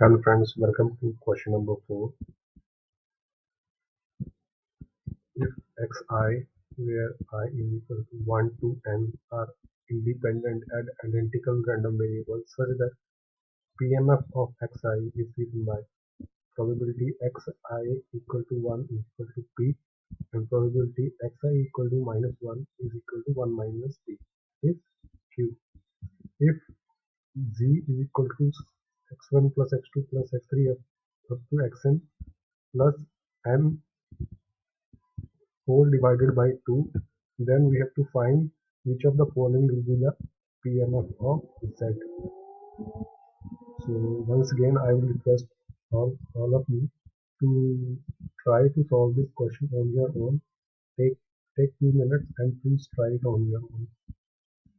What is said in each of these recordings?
Hello friends, welcome to question number 4. If xi, where I is equal to 1 to n are independent and identical random variables such that PMF of xi is given by probability xi equal to 1 is equal to p and probability xi equal to minus 1 is equal to 1 minus p is q. If z is equal to x1 plus x2 plus x3 up to xn plus n whole divided by 2, then we have to find which of the following will be the PMF of Z. So once again I will request all of you to try to solve this question on your own. Take 2 minutes and please try it on your own.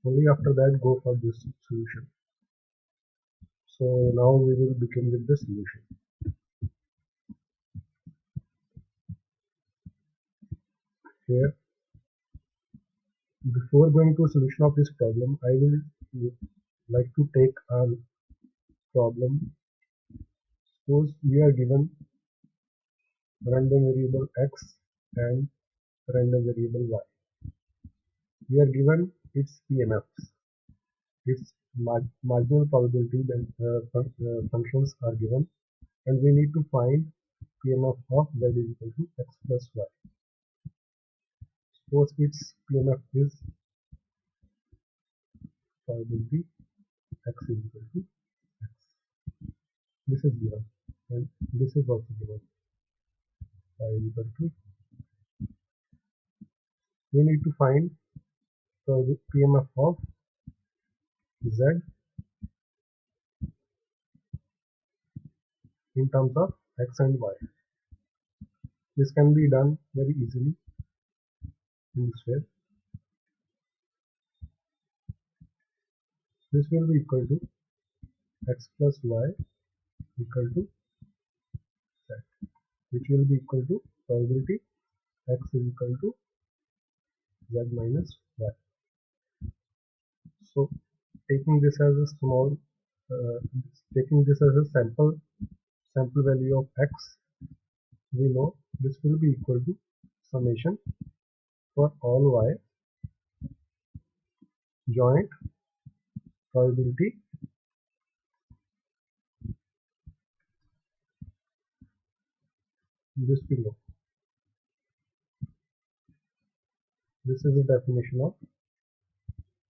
Only after that go for this solution. So now we will begin with the solution. Here, before going to solution of this problem, I will like to take a problem. Suppose we are given random variable x and random variable y. We are given its PMFs, its marginal probability that functions are given, and we need to find PMF of z is equal to x plus y. Suppose its PMF is probability x is equal to x. This is given, and this is also given. Y is equal to. We need to find the PMF of z in terms of x and y. This can be done very easily in this way. This will be equal to x plus y equal to z, which will be equal to probability x is equal to z minus y. So taking this as a taking this as a sample value of x, we know this will be equal to summation for all y joint probability this we know. This is the definition of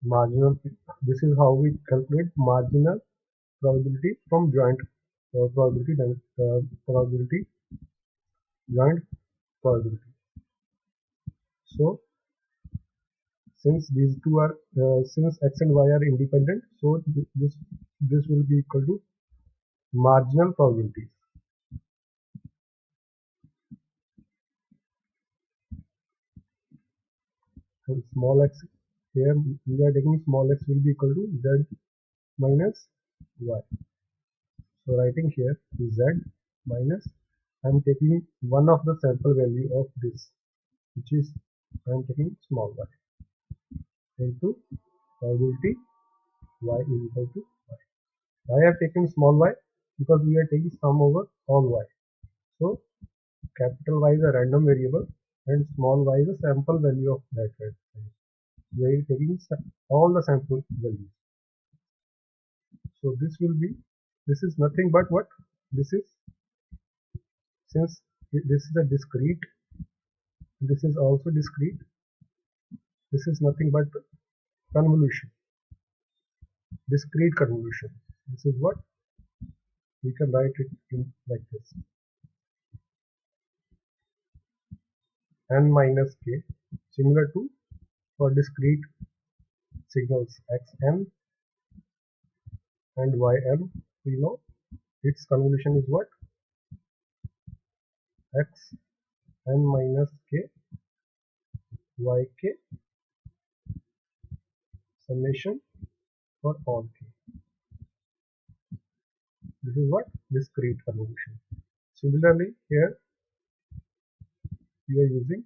marginal. This is how we calculate marginal probability from joint probability joint probability. So since these two are since x and y are independent, so this will be equal to marginal probabilities. And small x, here we are taking small x will be equal to z minus y. So writing here z minus, I am taking one of the sample value of this, which is I am taking small y, into probability y is equal to y. Why I have taken small y? Because we are taking sum over all y. So capital Y is a random variable and small y is a sample value of that variable. We are taking all the sample values. So this is nothing but what? This is, since this is a discrete, this is also discrete, this is nothing but convolution, discrete convolution. This is what we can write it in like this: n minus k, similar to for discrete signals xn and yn. We know its convolution is what? X n minus k yk summation for all k. This is what? Discrete convolution. Similarly, here we are using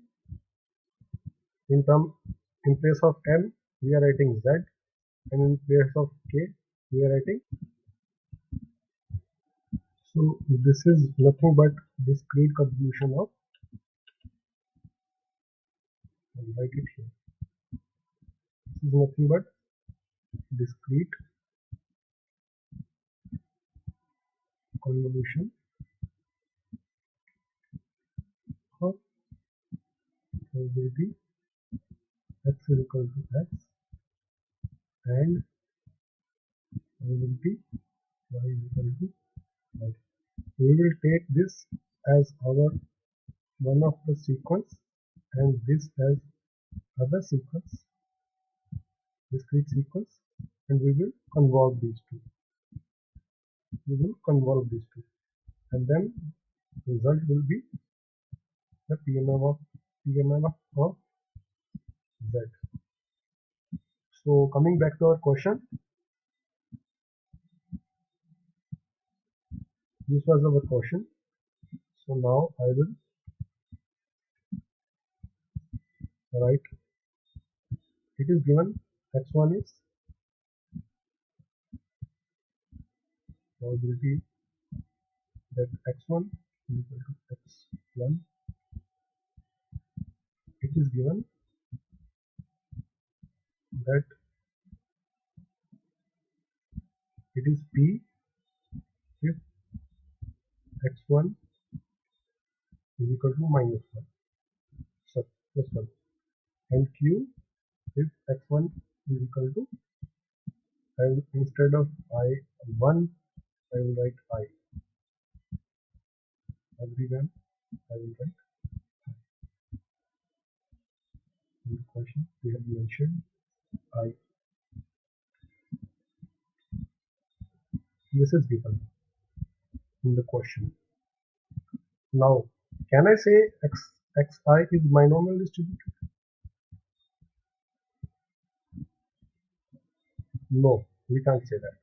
in place of n we are writing z, and in place of k we are writing So this is nothing but discrete convolution of, I'll write it here. This is nothing but discrete convolution of probability x is equal to x and probability y is equal to y. We will take this as our one of the sequence and this as other sequence, discrete sequence, and we will convolve these two. We will convolve these two, and then result will be the PMM of Z. So coming back to our question, this was our question. So now I will write, it is given x1 is probability that x1 is equal to x1. It is given that it is P if x1 is equal to minus 1, so plus 1, and Q if x1 is equal to, I will, instead of I1 I will write I. Everywhere I will write in the question we have mentioned I. This is given in the question. Now, can I say xi is binomial distributed? No, we can't say that.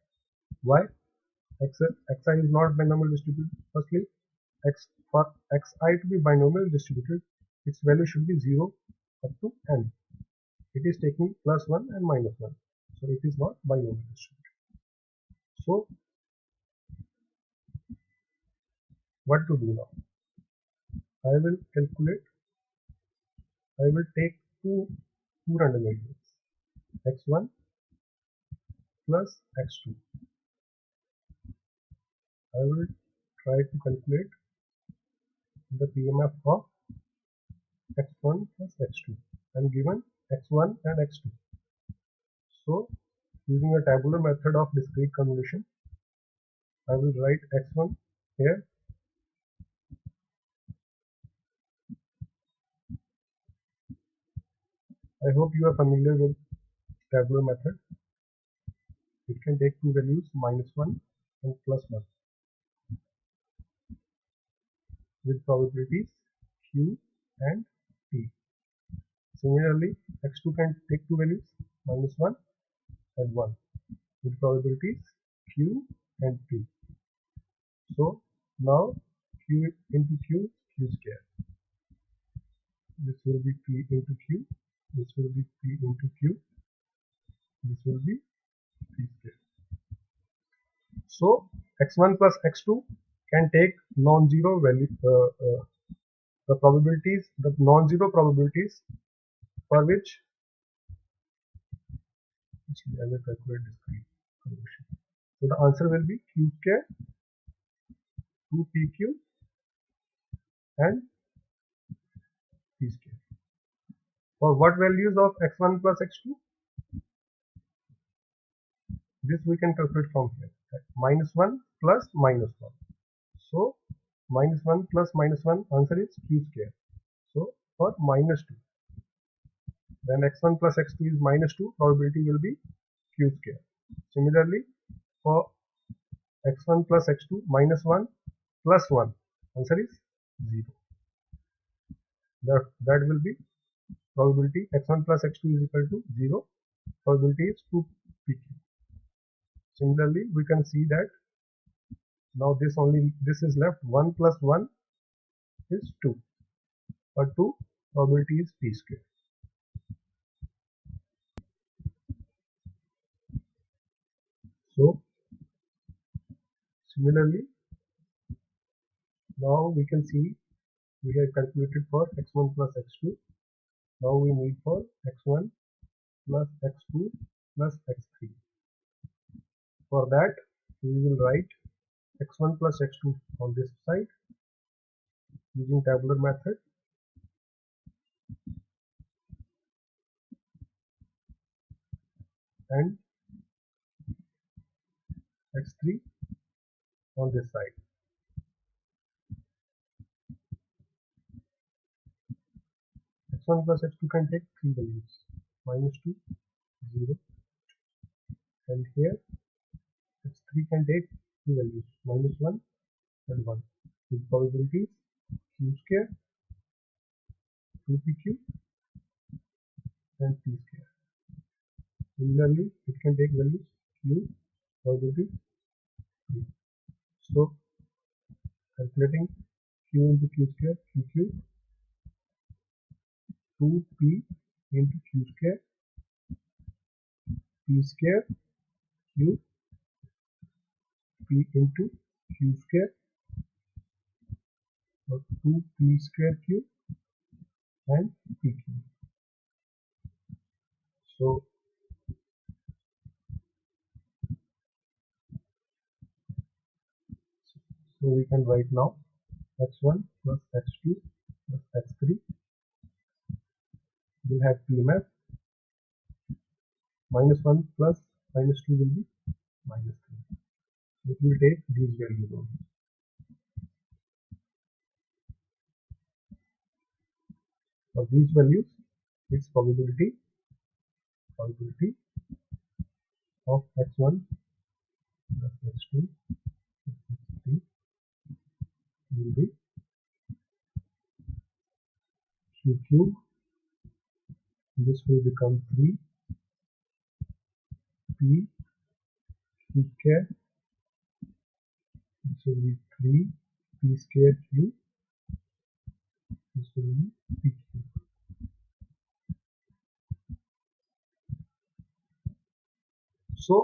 Why? Xi is not binomial distributed. Firstly, for xi to be binomial distributed, its value should be 0 up to n. It is taking plus 1 and minus 1. So it is not binomial distributed. So what to do now? I will calculate, I will take two random variables, x1 plus x2. I will try to calculate the PMF of x1 plus x2. I am given x1 and x2. So using a tabular method of discrete convolution, I will write x1 here. I hope you are familiar with tabular method. It can take two values, -1 and +1, with probabilities q and p. Similarly, x2 can take two values, -1 and 1, with probabilities q and p. So now q into q, q square. This will be p into q. This will be p into q. This will be p square. So x1 plus x2 can take non-zero value, the probabilities, the non-zero probabilities for which, actually I will calculate discrete convolution. So the answer will be q square, 2pq and p square. For what values of x1 plus x2? This we can calculate from here. -1 plus -1. So -1 plus -1, answer is q square. So for -2, when x1 plus x2 is -2, probability will be q square. Similarly, for x1 plus x2, -1 plus 1, answer is 0. That will be probability x1 plus x2 is equal to 0. Probability is 2pq. Similarly, we can see that now this is left, 1 plus 1 is 2. For 2, probability is p square. So similarly, Now we can see we have calculated for x1 plus x2. Now we need for x1 plus x2 plus x3. For that we will write x1 plus x2 on this side using tabular method, and x3 on this side. x1 plus x2 can take three values, -2, 0, and here x3 can take two values, -1 and 1, with probabilities q square, 2pq, and p square. Similarly, it can take values q, probability 3. So calculating q into q square, qq, 2p into q square, p square, q, p into q square, or 2p square q, and pq. So we can write now x1 plus x2 plus x3 will have PMF. -1 plus -2 will be -3. It will take these values only. For these values, its probability of x1 plus x2 plus x3 will be q cube. This will become 3 p q square. This will be 3 p square q. This will be p cube. So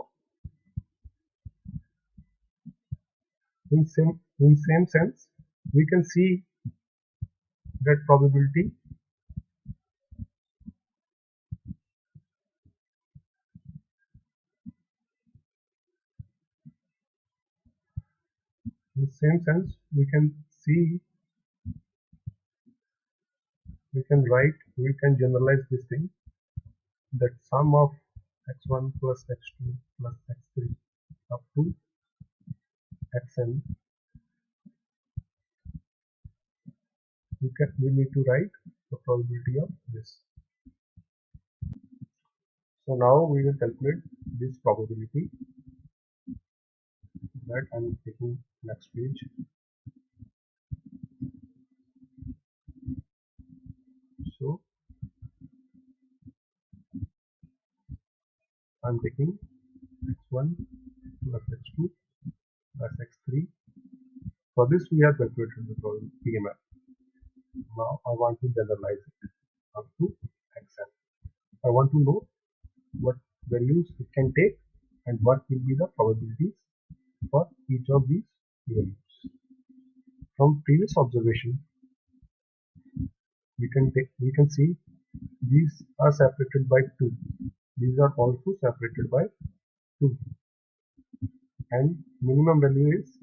in same sense, we can see that probability in same sense we can see, we can generalize this thing, that sum of x1 plus x2 plus x3 up to xn, we need to write the probability of this. So now we will calculate this probability. That I'm taking next page. So I'm taking x1 plus x2 plus x3. For this we have calculated the PMF. Now I want to generalize it up to xn. I want to know what values it can take and what will be the probabilities for each of these values. From previous observation, we can see these are separated by 2. These are also separated by 2, and minimum value is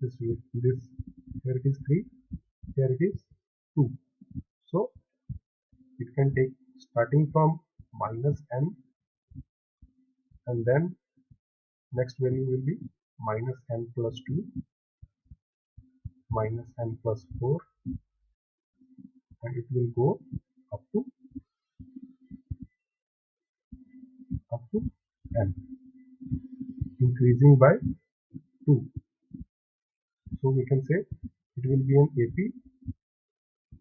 this way. Here it is 3, here it is 2. So it can take starting from -n, and then next value will be -n plus 2, -n plus 4, and it will go up to n, increasing by 2. So we can say it will be an AP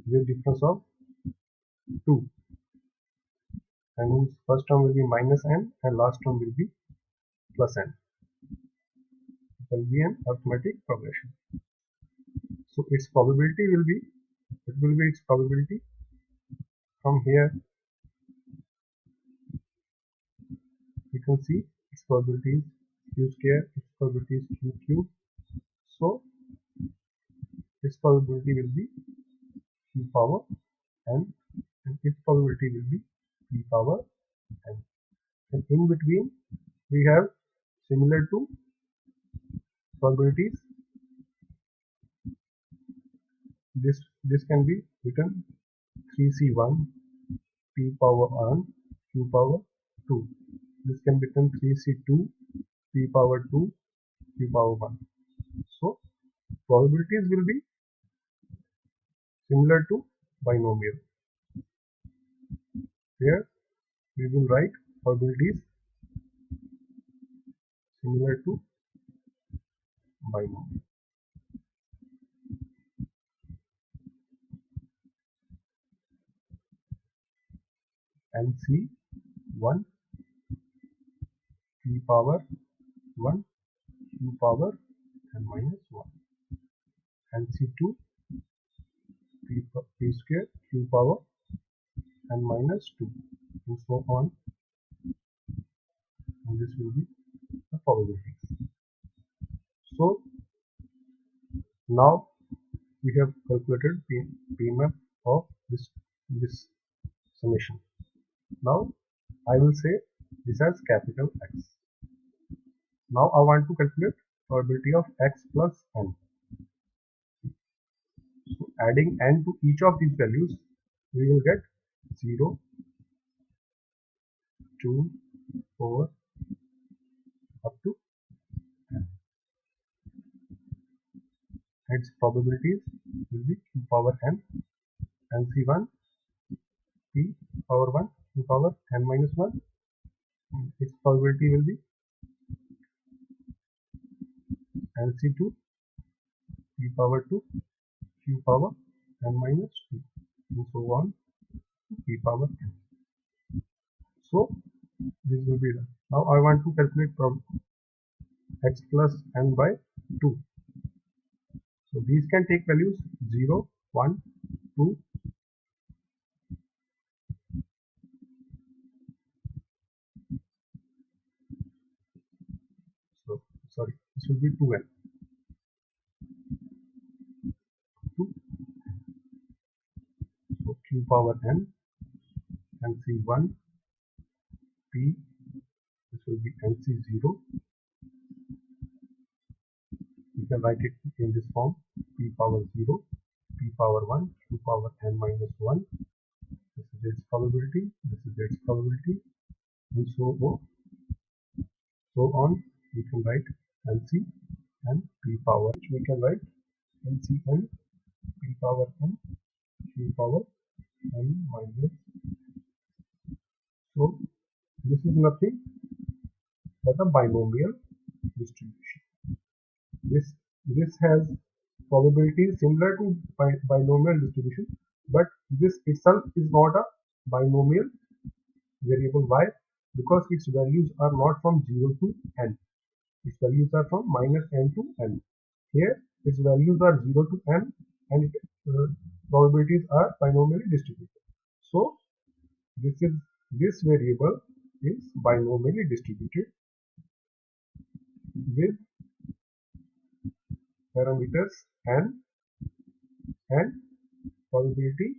with difference of 2, and means first term will be -n and last term will be +n. It will be an arithmetic progression. So its probability will be, its probability from here. You can see its probability is q square, its probability is q cube. So probability will be q power n, and its probability will be p power n. And in between we have similar to probabilities. This can be written 3c1 p power n q power 2. This can be written 3c2 p power 2 q power 1. So probabilities will be similar to binomial. Here we will write probabilities similar to binomial. NC1 p power 1 q power n minus 1. NC2 p square q power n minus 2, and so on, and this will be the probabilities. So now we have calculated PMF of this summation. Now I will say this as capital X. Now I want to calculate probability of x plus n. So adding n to each of these values, we will get 0, 2, 4 up to n. Its probabilities will be q power n, nc1 p power 1 q power n minus 1. Its probability will be nc2 p power 2 q power n minus 2, and so on to p power n. So this will be done. Now I want to calculate x plus n by 2. So these can take values 0, 1, 2. So sorry, this will be 2n. 2. So q power n, nc1 p, this will be nc0. You can write it in this form: p power 0, p power 1, q power n minus 1. This is its probability, this is its probability, and so on. We can write nc and p power, which we can write ncn p power n q power n minus. So this is nothing but a binomial distribution. This has probabilities similar to binomial distribution, but this itself is not a binomial variable. Why? Because its values are not from 0 to n. Its values are from minus n to n. Here its values are 0 to n, and probabilities are binomially distributed. So this variable is binomially distributed with parameters n, and probability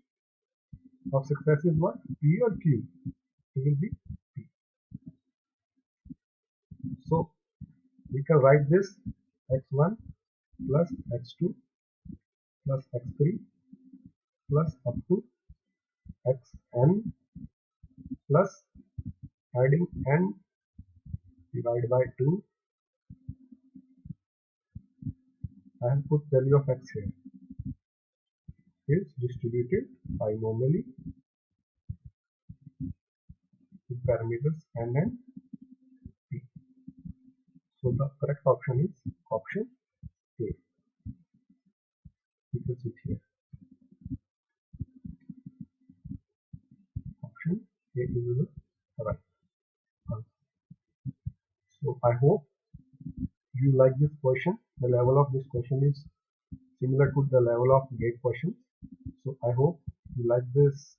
of success is what? P or Q? It will be P. So we can write this x1 plus x2 plus x3 plus up to xn plus adding n divided by 2. I have put value of x here. Is distributed binomially with parameters n and p. So the correct option is option A. You can see it here. Option A is the right answer. So I hope you like this question. The level of this question is similar to the level of gate questions. So I hope you like this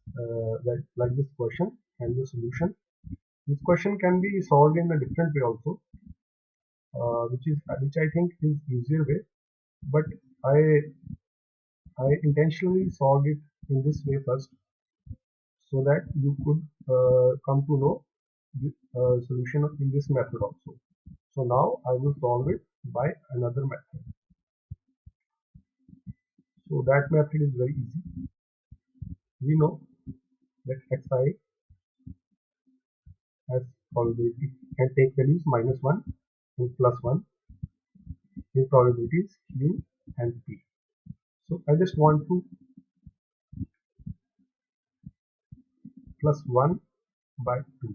question and the solution. This question can be solved in a different way also, which I think is easier way. But I I intentionally solved it in this way first so that you could come to know the solution in this method also. So now I will solve it by another method. So that method is very easy. We know that xi has probability can take values -1 and +1 in probabilities q and p. So I just want to +1 by 2.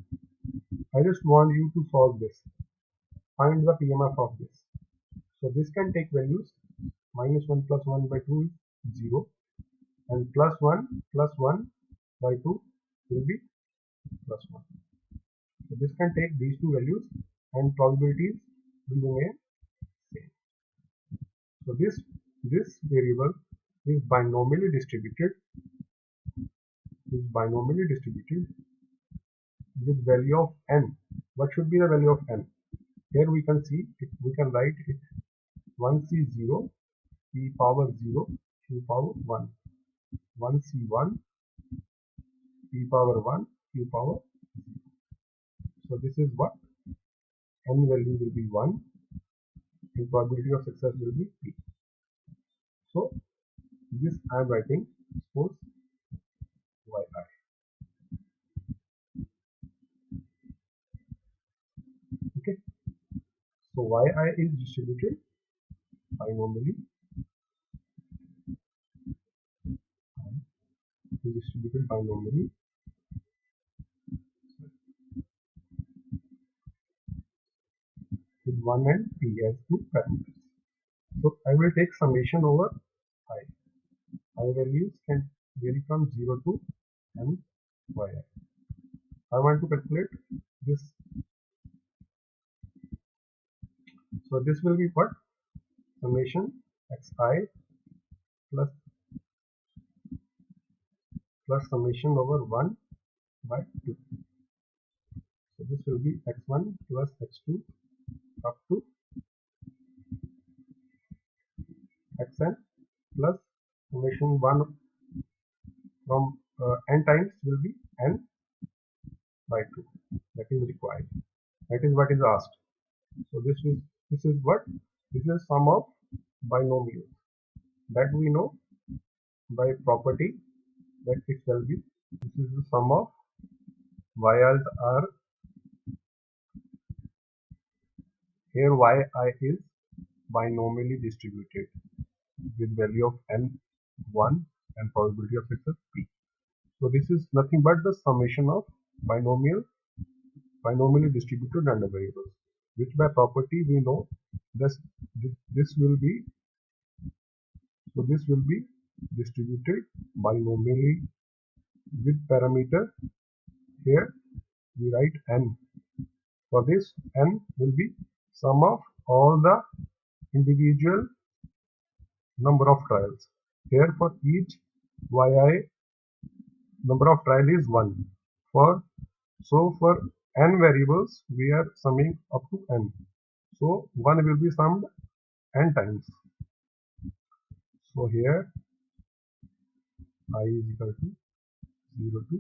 I just want you to solve this. Find the PMF of this. So this can take values -1 plus 1 by 2 is 0 and +1 plus 1 by 2 will be +1. So this can take these two values and probabilities will remain same. So this variable is binomially distributed with value of n. What should be the value of n? Here we can see we can write it 1c0 p power 0 q power 1, 1c1 p power 1 q power 0. So this is what n value will be 1 and probability of success will be p. So this I am writing suppose yi. Okay. So yi is distributed binomially. Is distributed binomially with 1 and p as two parameters. So I will take summation over I. I values can vary from 0 to n yi. I want to calculate this. So this will be what? Summation xi plus summation over 1 by 2. So this will be x1 plus x2 up to xn plus summation 1 from n times will be n by 2. That is required. That is what is asked. So this is what? This is sum of binomials. That we know by property that it shall be. This is the sum of yi's are here yi is binomially distributed with value of n1 and probability of success p. So this is nothing but the summation of binomially distributed random variables, which by property we know this will be distributed binomially with parameter. Here we write n. For this n will be sum of all the individual number of trials. Here for each yi number of trial is 1. For n variables we are summing up to n. So 1 will be summed n times. So here I is equal to 0 to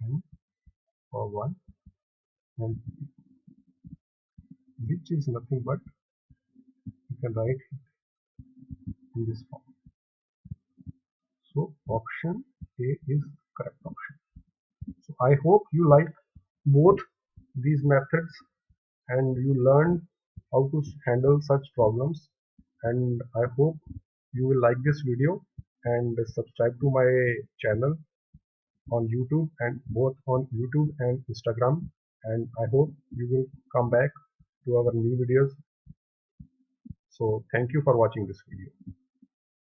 n for 1 and which is nothing but you can write in this form. So option A is correct option. So I hope you like both these methods and you learned how to handle such problems, and I hope you will like this video and subscribe to my channel on YouTube and both on YouTube and Instagram, and I hope you will come back to our new videos. So thank you for watching this video.